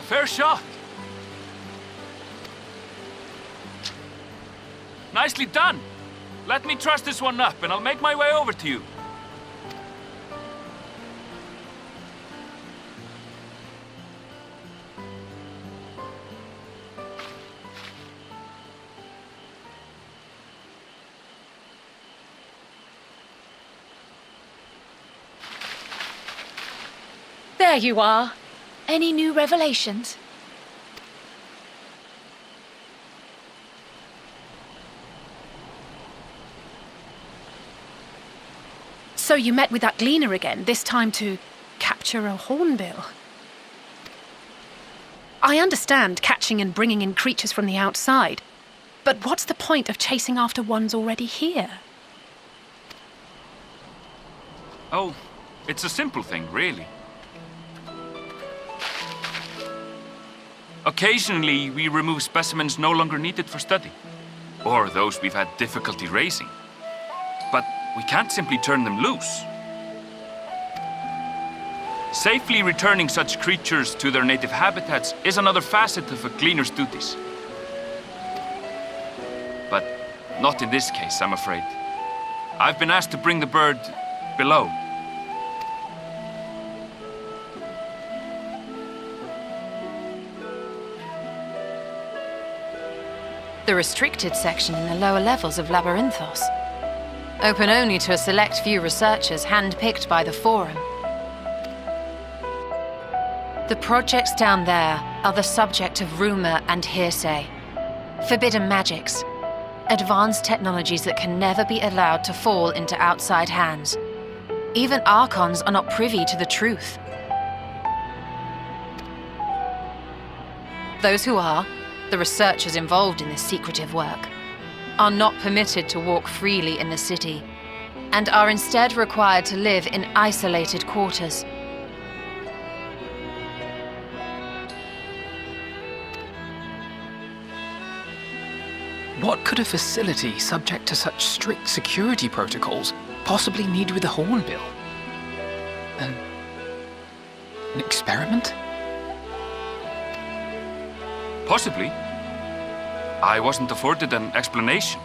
fair shot. Nicely done. Let me truss this one up and I'll make my way over to you. There you are. Any new revelations? So you met with that gleaner again, this time to capture a hornbill. I understand catching and bringing in creatures from the outside, but what's the point of chasing after ones already here? Oh, it's a simple thing, really. Occasionally, we remove specimens no longer needed for study, or those we've had difficulty raising. But we can't simply turn them loose. Safely returning such creatures to their native habitats is another facet of a gleaner's duties. But not in this case, I'm afraid. I've been asked to bring the bird below. The restricted section in the lower levels of Labyrinthos. Open only to a select few researchers handpicked by the Forum. The projects down there are the subject of rumor and hearsay. Forbidden magics. Advanced technologies that can never be allowed to fall into outside hands. Even Archons are not privy to the truth. Those who are, the researchers involved in this secretive work, are not permitted to walk freely in the city, and are instead required to live in isolated quarters. What could a facility subject to such strict security protocols possibly need with a hornbill? An experiment? Possibly. I wasn't afforded an explanation.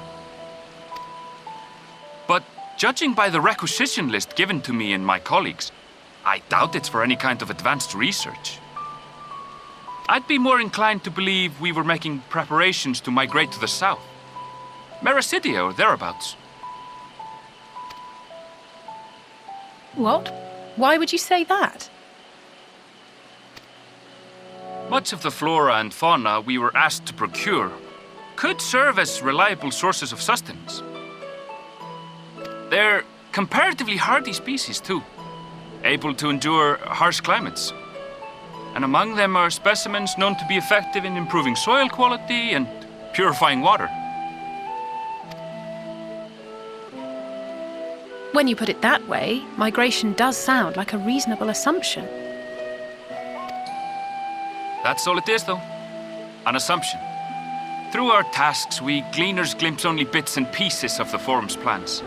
But judging by the requisition list given to me and my colleagues, I doubt it's for any kind of advanced research. I'd be more inclined to believe we were making preparations to migrate to the south. Meracidia or thereabouts. What? Why would you say that? Much of the flora and fauna we were asked to procure could serve as reliable sources of sustenance. They're comparatively hardy species too, able to endure harsh climates. And among them are specimens known to be effective in improving soil quality and purifying water. When you put it that way, migration does sound like a reasonable assumption. That's all it is, though. An assumption. Through our tasks, we gleaners glimpse only bits and pieces of the Forum's plans.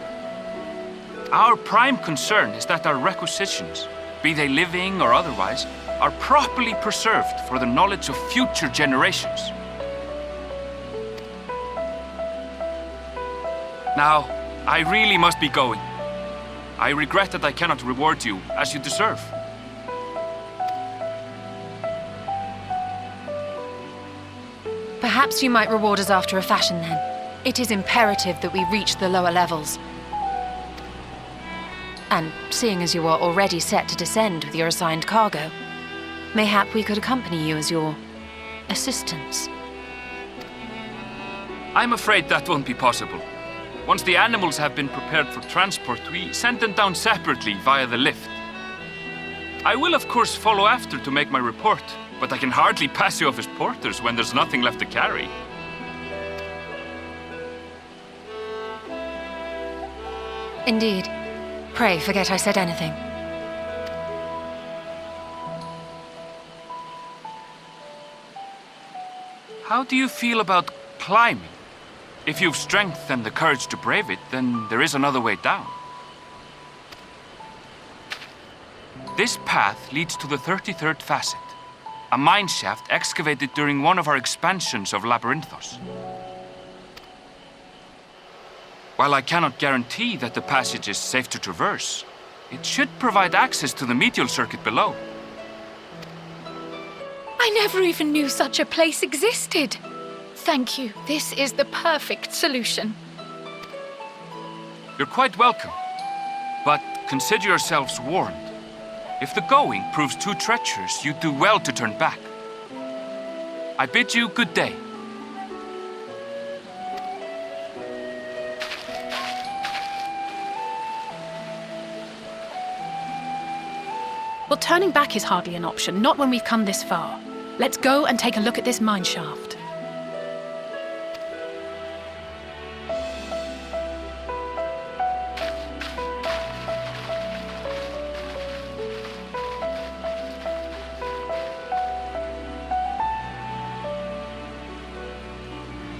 Our prime concern is that our requisitions, be they living or otherwise, are properly preserved for the knowledge of future generations. Now, I really must be going. I regret that I cannot reward you as you deserve. Perhaps you might reward us after a fashion then. It is imperative that we reach the lower levels. And seeing as you are already set to descend with your assigned cargo, mayhap we could accompany you as your assistants. I'm afraid that won't be possible. Once the animals have been prepared for transport, we send them down separately via the lift. I will, of course, follow after to make my report, but I can hardly pass you off as porters when there's nothing left to carry. Indeed. Pray forget I said anything. How do you feel about climbing? If you've strength and the courage to brave it, then there is another way down. This path leads to the 33rd facet, A mine shaft excavated during one of our expansions of Labyrinthos. While I cannot guarantee that the passage is safe to traverse, it should provide access to the medial circuit below. I never even knew such a place existed. Thank you. This is the perfect solution. You're quite welcome, but consider yourselves warned. If the going proves too treacherous, you'd do well to turn back. I bid you good day. Well, turning back is hardly an option, not when we've come this far. Let's go and take a look at this mine shaft.